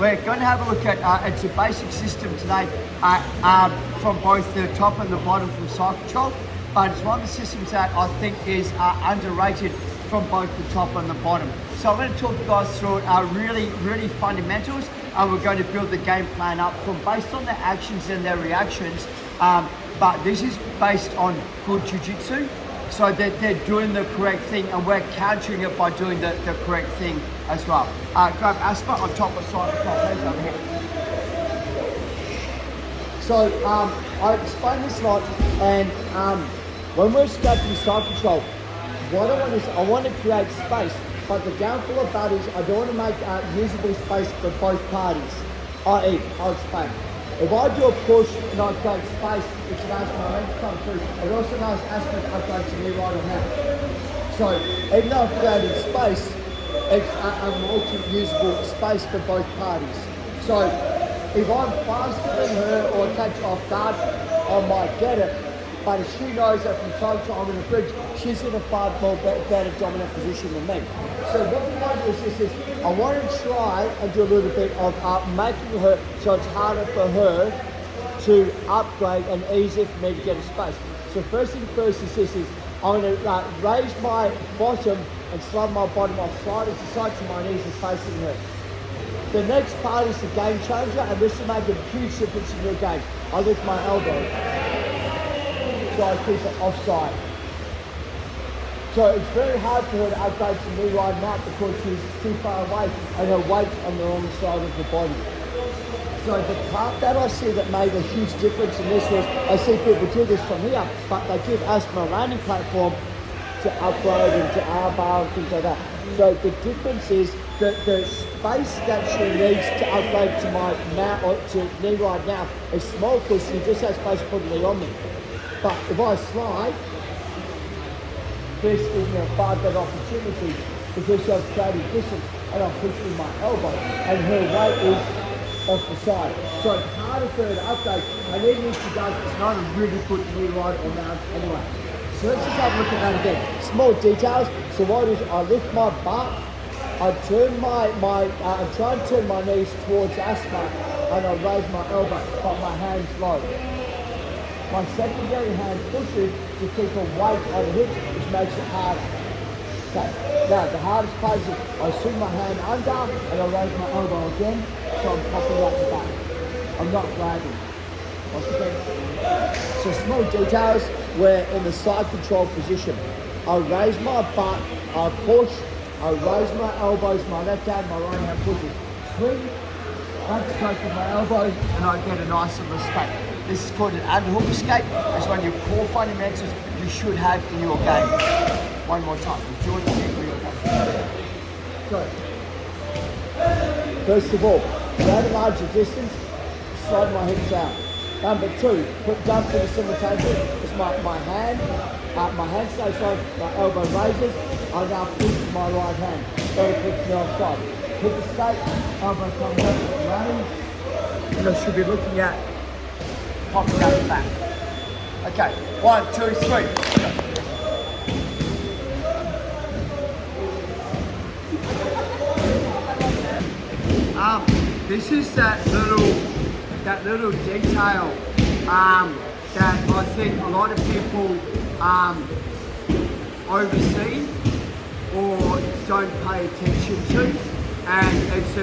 We're going to have a look at it's a basic system today from both the top and the bottom from Cycle Control, but it's one of the systems that I think is underrated from both the top and the bottom. So I'm going to talk you guys through it, really fundamentals, and we're going to build the game plan up from based on their actions and their reactions. But this is based on good jiu-jitsu, so that they're doing the correct thing, and we're countering it by doing the correct thing as well. Grab Asper on top of Cycle Control over here. So I explained this a lot, and when we're scoping Cycle Control, what I want is I want to create space, but the downfall of that is I don't want to make usable space for both parties. i.e., I'll explain. If I do a push and I create space, which allows my leg to come through, it also allows Asper to upgrade to me right on hand. So even though I've created space, it's a multi-usable space for both parties. So if I'm faster than her or catch her off guard, I might get it. But if she knows that from time to time in the bridge, she's in a far more better dominant position than me. So what we want to do is this, I want to try and do a little bit of making her so it's harder for her to upgrade and easier for me to get a space. So first thing first is this, I'm going to raise my bottom and slide my bottom off slightly to side so my knees are facing her. The next part is the game changer, and this will make a huge difference in your game. I lift my elbow. So I keep it offside. So it's very hard for her to upgrade to me right now because she's too far away and her weight's on the wrong side of the body. So the part that I see that made a huge difference in this was, I see people do this from here, but they give Asper a landing platform to upgrade into armbar and things like that. So the difference is that the space that she needs to upgrade to my now or to me right now is small because she just has space to put the knee on me. But if I slide, this gives me a far better opportunity because I've created distance and I'm pushing my elbow and her weight is off the side. So it's harder for her to update, and even if she does, it's not a really good knee ride or mount anyway. So let's just have a look at that again. Small details. So what I do is I lift my butt, I turn I try and turn my knees towards Asper and I raise my elbow, but my hand's low. My secondary hand pushes to keep a weight on the hips, which makes it harder. Okay. Now, the hardest part is I swing my hand under and I raise my elbow again, so I'm popping out the back. I'm not grabbing. Once again. So small details, we're in the side control position. I raise my butt, I push, I raise my elbows, my left hand, my right hand pushes. Swing, understroke with my elbow, and I get a nice little escape. This is called an underhook escape. It's one of your core fundamentals you should have in your game. One more time. Enjoy the thing for your game. So, first of all, go to larger distance, slide my hips out. Number two, don't put it simultaneously. It's my hand stays low, my elbow raises, I now push my right hand. Better push me offside. Hip escape, elbow comes up, running, and I should be looking at popping out the back. Okay, 1, 2, 3. This is that little detail that I think a lot of people oversee or don't pay attention to. And it's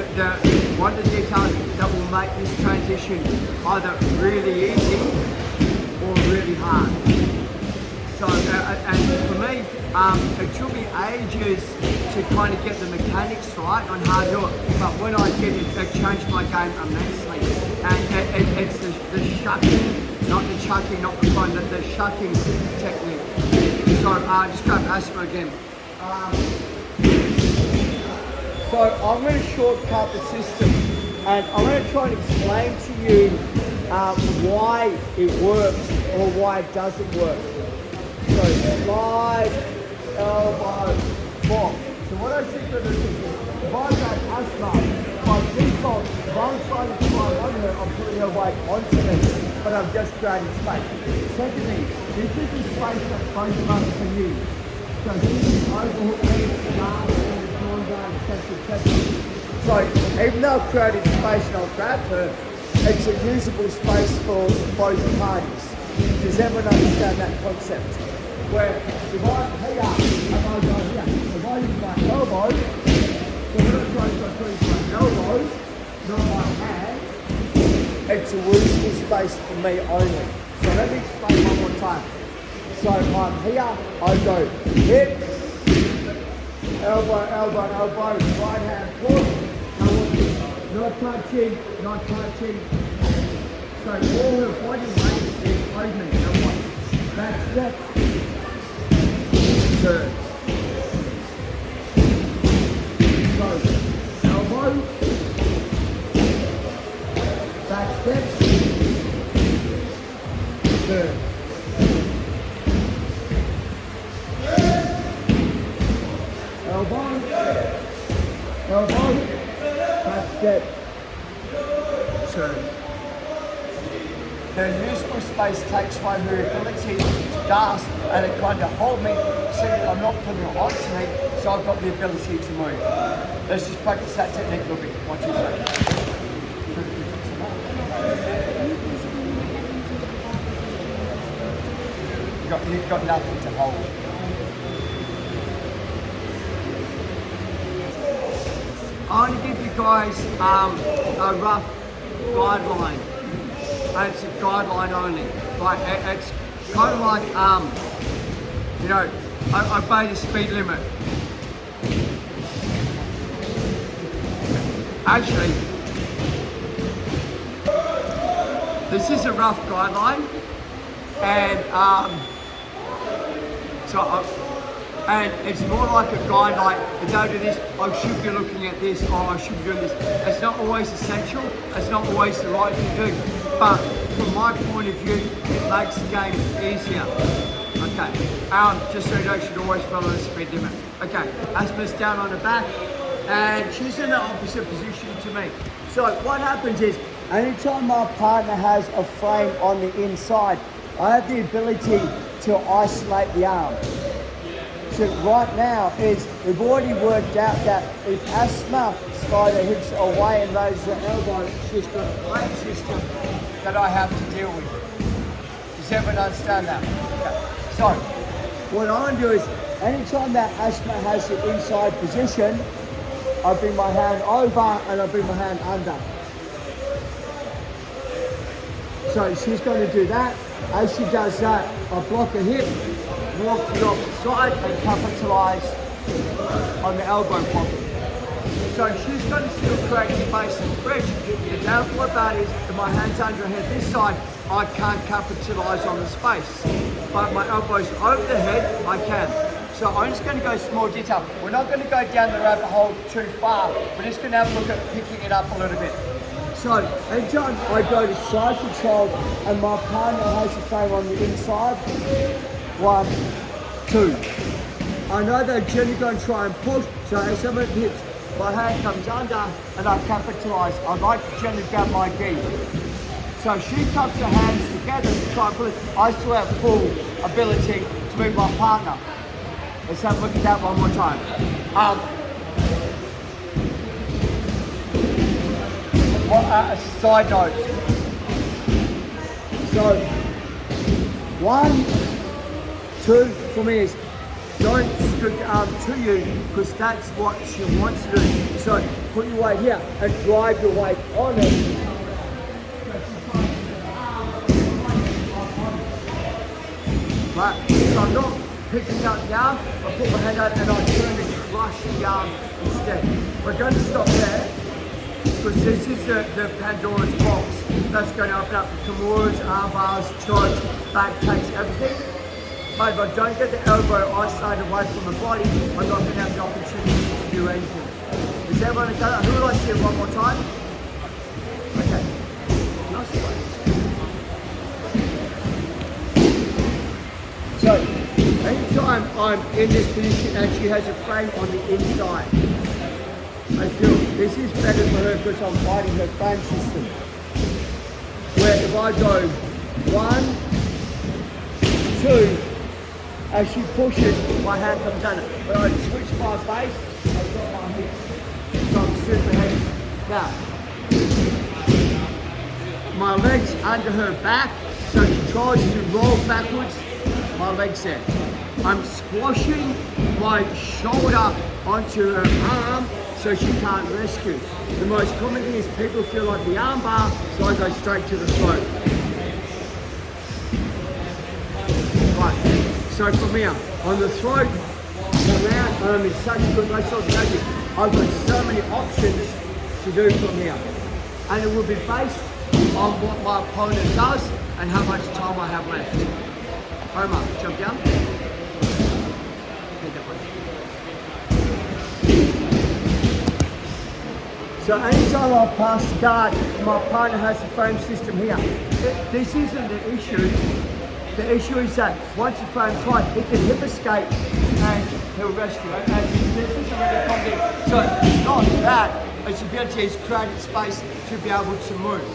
one of the details that will make this transition either really easy or really hard. So, and for me, it took me ages to kind of get the mechanics right on how to do it. But when I did it changed my game immensely. And it's the shucking, not the chucking, not the fun, the shucking technique. So just grab Asper again. So I'm going to shortcut the system, and I'm going to try and explain to you why it works or why it doesn't work. So slide, elbow, block. So what I think of this is, if I got Asper, by default, if I'm trying to slide on her, I'm putting her weight onto me, but I'm just creating space. Secondly, this is the space that both of us can use. So this is overhook me, guard, and the drawn guard, etc. So even though I've created space and I'll grab her, it's a usable space for both parties. Does everyone understand that concept? Where if I'm here and I go here, if I use my elbow, so when I'm trying to use my elbow, not my hand, it's a usable space for me only. So let me explain one more time. So I'm here, I go hips, elbow, elbow, elbow, right hand push, not touching, not touching. So all her body weight is open and one. Back step, turn. So elbow, back step, turn. Elbow, elbow, back step, turn. The useful space takes away her ability to dance and it kind of hold me, so that I'm not putting it onto me, so I've got the ability to move. Let's just practice that technique a little bit. 1, 2, 3. You've got nothing to hold. I want to give you guys a rough guideline. And it's a guideline only. Like it's kind of like you know, I obey the speed limit. Actually, this is a rough guideline, and and it's more like a guide, like, don't do this, I should be looking at this, or I should be doing this. It's not always essential, it's not always the right thing to do, but from my point of view, it makes the game easier. Okay, just so you know, you should always follow the speed limit. Okay, Asma's down on the back, and she's in the opposite position to me. So what happens is, anytime my partner has a frame on the inside, I have the ability to isolate the arm. So right now is, we've already worked out that if Asma slide her hips away and raise her elbow, she's got a frame system that I have to deal with. Does everyone understand that? Okay. So, what I want to do is, anytime that Asma has the inside position, I bring my hand over and I bring my hand under. So she's going to do that. As she does that, I block her hip, walk to the opposite side and capitalise on the elbow pocket. So she's going to still create space and bridge. The downfall about is, if my hand's under her head this side, I can't capitalise on the space. But my elbow's over the head, I can. So I'm just going to go small detail. We're not going to go down the rabbit hole too far. We're just going to have a look at picking it up a little bit. So anytime I go to side control and my partner has the frame on the inside, 1, 2. I know they're generally going to try and push, so as someone hits, my hand comes under and I capitalise. I like to generally grab my gi. So she cups her hands together to try and pull it. I still have full ability to move my partner. Let's have a look at that one more time. A side note. So, 1, 2 for me is, don't scoot the arm to you, because that's what she wants to do. So put your weight here and drive your weight on it. Right, so I'm not picking up the arm, I put my hand out and I turn and crush the arm instead. We're going to stop there, because this is the Pandora's box. That's going to open up the Kimuras, arm bars, choke, back takes, everything. But if I don't get the elbow isolated away from the body, I'm not going to have the opportunity to do anything. Is everyone okay? Who would like to see it one more time? Okay. So, anytime I'm in this position and she has a frame on the inside, I feel this is better for her because I'm fighting her frame system. Where if I go 1, 2, as she pushes, my hand comes under. But I switch my base, I've got my hip. So I'm super heavy. Now, my legs under her back, so she tries to roll backwards, my legs there. I'm squashing my shoulder onto her arm so she can't rescue. The most common thing is people feel like the arm bar, so I go straight to the throat. Right, so from here, on the throat, around, I'm in such a good place of magic. I've got so many options to do from here. And it will be based on what my opponent does and how much time I have left. Homer, jump down. Hit that one. So anytime I pass the guard, my opponent has the frame system here. This isn't the issue. The issue is that once the frame's right, he can hip escape and he'll rescue it. And this is already complicated. So it's not that, it's the ability is created space to be able to move.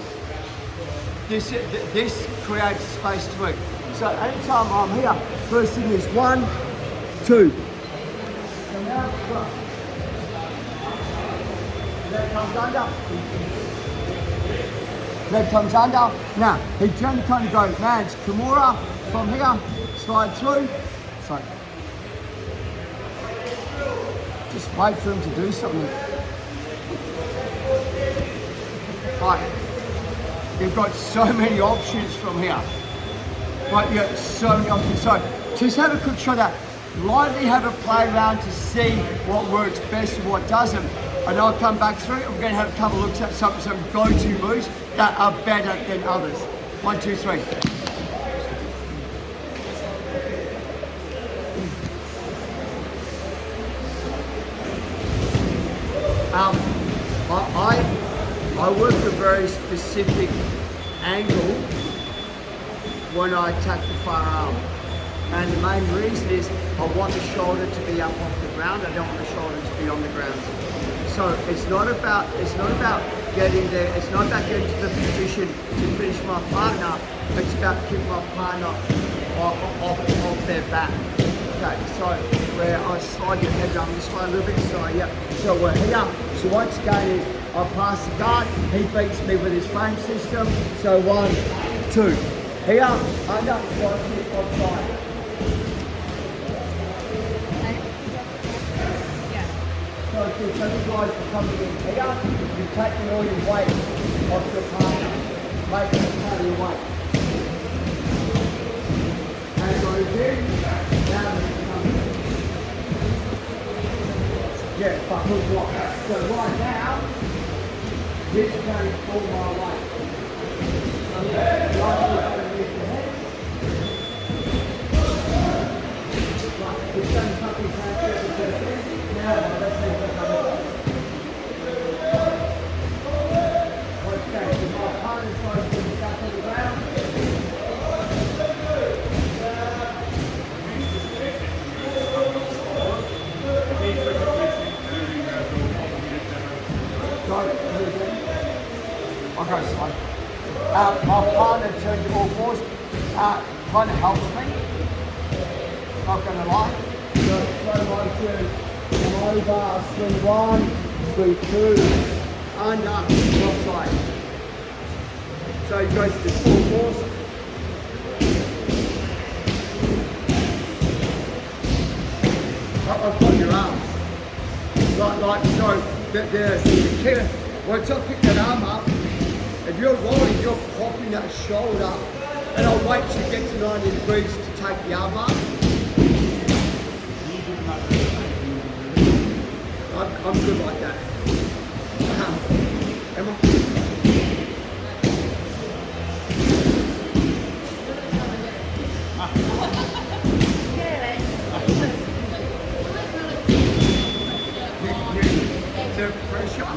This creates space to move. So anytime I'm here, first thing is 1, 2. So now, look. Leg comes under. Leg comes under. Now, he generally kind of goes, man, it's Kimura from here, slide through. Sorry. Just wait for him to do something. Right. You've got so many options from here. Right, yeah, so many options. So just have a quick shot at that. Lightly have a play around to see what works best and what doesn't. And I'll come back through and we're going to have a couple of looks at some go-to moves that are better than others. 1, 2, 3. I work a very specific angle when I attack the firearm. And the main reason is I want the shoulder to be up off the ground. I don't want the shoulder to be on the ground. So it's not about getting there. It's not about getting to the position to finish my partner. It's about keeping my partner off their back. Okay, so where I slide your head down this way a little bit. So yeah, so we're here. So once again is I pass the guard. He beats me with his frame system. So 1, 2. Here, under, 1, 2, on side. So if you guys are coming in here, you're taking all your weight off your partner, making it part of your weight. And go again, now you come in. Yeah, but hook lock. So right now, this is going to pull my weight. So yeah, right underneath the head. Right, it's going to come in transfer to the head. Now, let's see what comes up. Okay, so my opponent tries to get back on the ground. I'll go slow. My partner turned to all fours. Kind of helps me. Not going to lie. So slow motion. Over, swing 1, swing 2, under, offside. So he goes to 4 fours. I've got your arm. Like so, the key, once I pick that arm up, if you're rolling, you're popping that shoulder, and I'll wait till you get to 90 degrees to take the arm up. I'm good like that. Emma? The pressure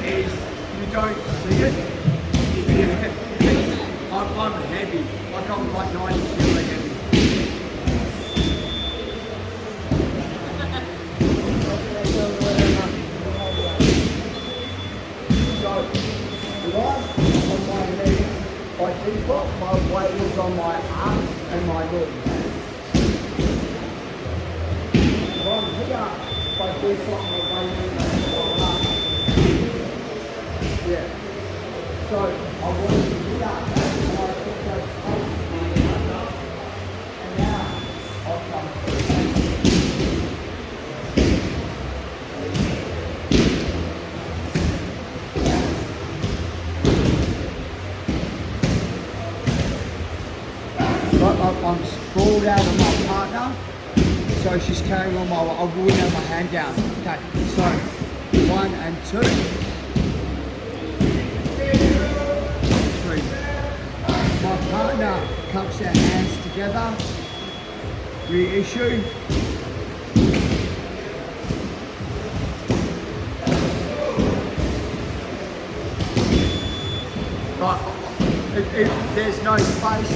is, you don't see it. I'm heavy. Like I'm like 90 kilo heavy. By default, my weight is on my arm and my leg. From here, by default, my weight is on my arm. Yeah. So I want you to do that. And I put that space. And now I'll come through. I'm sprawled out of my partner, so she's carrying on I'll go in and my hand down. Okay, so 1 and 2. 3. My partner cups her hands together, reissue. But if there's no space,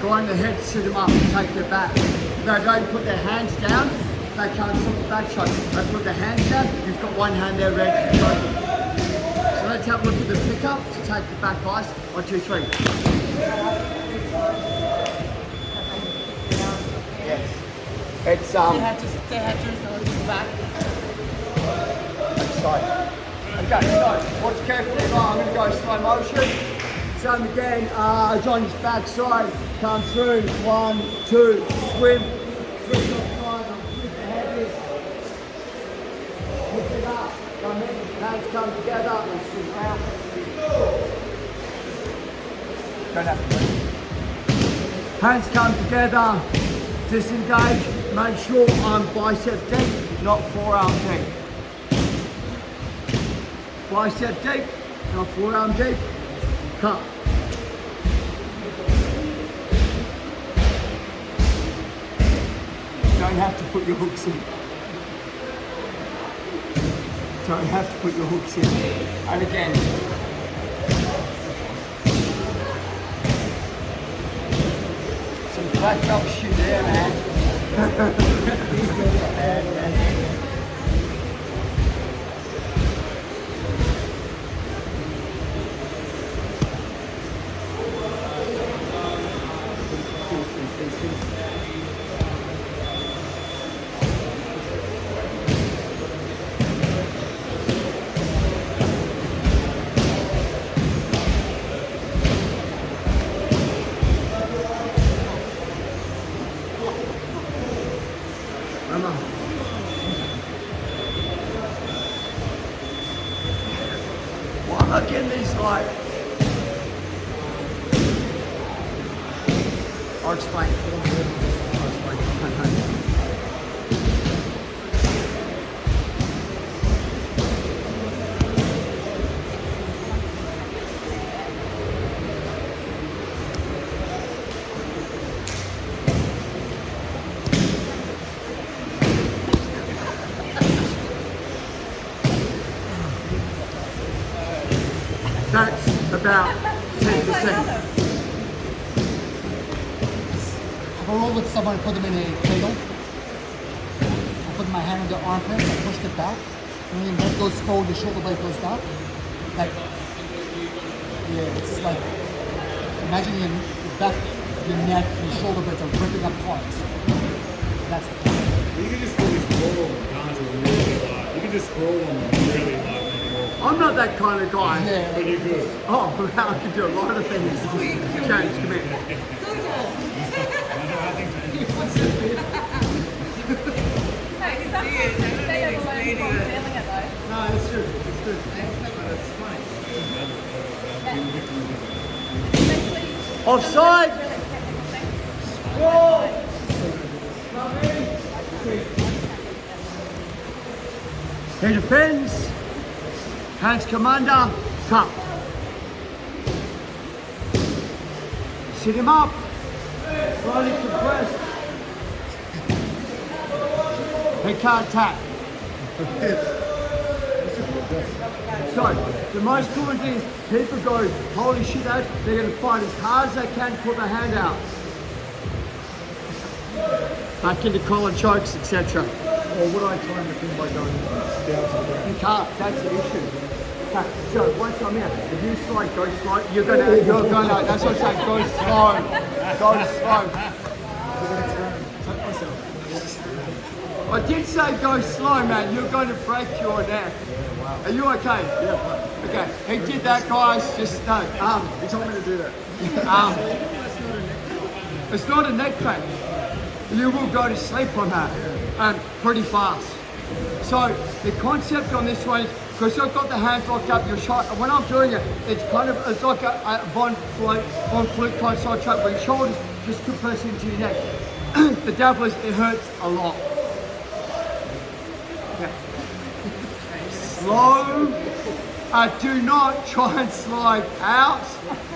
go on the head, sit them up and take their back. They don't put their hands down, they can't stop the back shot. They put their hands down, you've got one hand there ready to go. So let's have a look at the pickup to take the back ice. 1, 2, 3. Yes. It's They had to resort to the back. Side. Okay, so watch carefully. I'm going to go slow motion. Same again, Johnny's back side, come through, 1, 2, swim. Switch off side, flip the head in. Lift it up, come in, hands come together, and swim out. Don't have to move. Hands come together, disengage, make sure I'm bicep deep, not forearm deep. Bicep deep, not forearm deep. Cut. Don't have to put your hooks in. Don't have to put your hooks in. And again. Some back up shit there, man. Why am I getting these like... I'll explain. That's about 10%. If I roll with someone, I put them in a cradle. I put my hand on their armpit, I push it back. And when the neck goes forward, the shoulder blade goes back. Like, yeah, it's like, imagine your back, your neck, your shoulder blades are ripping apart. That's the point. You can just really scroll on guns really live. You can just scroll on really live. I'm not that kind of guy. Yeah. But you're good. Oh, well, I can do a lot of things. James, come here. No, it's good. It's good. It's fine. Offside. Scroll. He defends. Hands commander. Cut. Sit him up. Slowly compress. He can't tap. So, the most common thing is people go, holy shit, they're going to fight as hard as they can, put their hand out. Back into collar chokes, etc. Or would I time the thing by going down to the ground? You can't, that's the issue. Okay, so once I'm out, if you slide, go slow, you're gonna, that's what I'm saying, go slow. I did say go slow, man, you're going to break your neck. Are you okay? Yeah, fine. Okay. Okay, he did that, guys. Just no. He told me to do that. It's not a neck crank. You will go to sleep on that, pretty fast. So the concept on this one is because you've got the hands locked up, your shot. When I'm doing it, it's like a Von Flute kind of side trap where your shoulders just compress into your neck. The downfall is it hurts a lot. Okay. Slow. Do not try and slide out.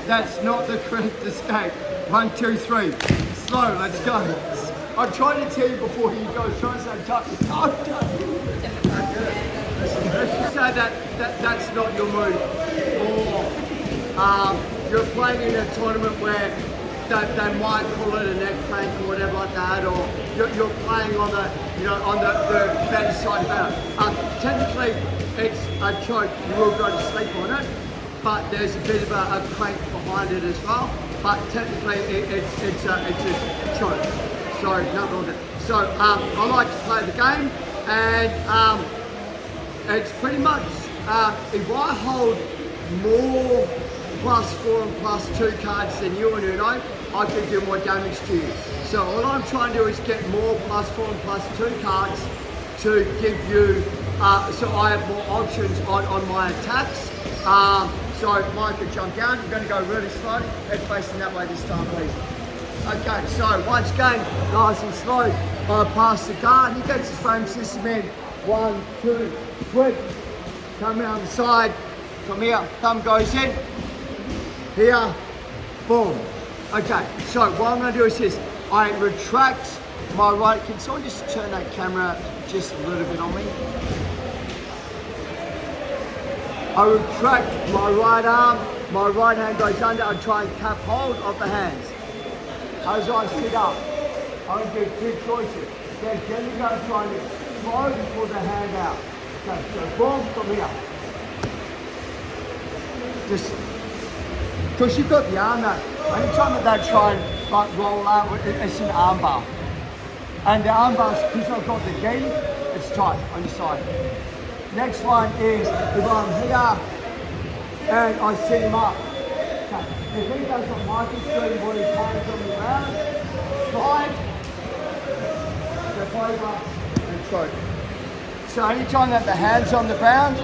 That's not the correct escape. 1, 2, 3. Slow, let's go. I'm trying to tell you before you go, try and say touch. Let's just say that's not your move. Or you're playing in a tournament where they might call it a neck crank or whatever like that, or you're playing on the better side of it. Technically, it's a choke. You will go to sleep on it, but there's a bit of a crank behind it as well. But technically, it's a choke. So nothing wrong with it. So I like to play the game, and it's pretty much if I hold more +4 and +2 cards than you and Uno, I can do more damage to you. So what I'm trying to do is get more +4 and +2 cards to give you, so I have more options on my attacks. So Mike could jump down. You're going to go really slow. Head facing that way this time, please. Okay, so once again, nice and slow. I pass the guard. He gets his frame system in. 1, 2, 3. Come around the side. From here, thumb goes in. Here, boom. Okay, so what I'm going to do is this. I retract my right. Can someone just turn that camera just a little bit on me? I retract my right arm. My right hand goes under. I try and cap hold of the hands. As I sit up, I'm going to do 2 choices. Then you're going to try and explode and pull the hand out. Okay, so boom, from here. Just, because you've got the arm now, anytime that they try and like roll out, it's an arm bar. And the arm bar, because I've got the gi, it's tight on your side. Next one is if I'm here and I sit him up. Okay. If he does what Michael's doing, where his hands on the ground, slide, step over, and choke. So anytime that the hands on the ground,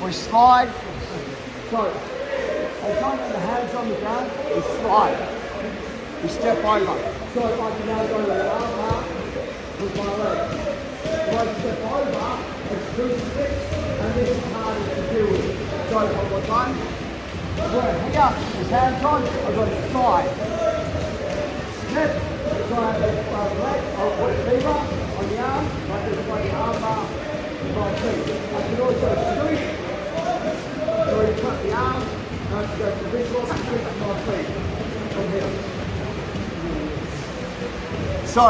we slide, choke. Anytime that the hands on the ground, we slide, we step over. So if I can now go to the arm bar with my leg. If I step over, it's crucifix, and this is harder to deal with. So one more time. Here, his hands on, I've got to slide. Step, try and leg, I'll put a lever on the arm, like this, like the arm bar with my feet. I can also scoot, so you cut the arm, and I can go to this one, scoot to my feet, from here. So,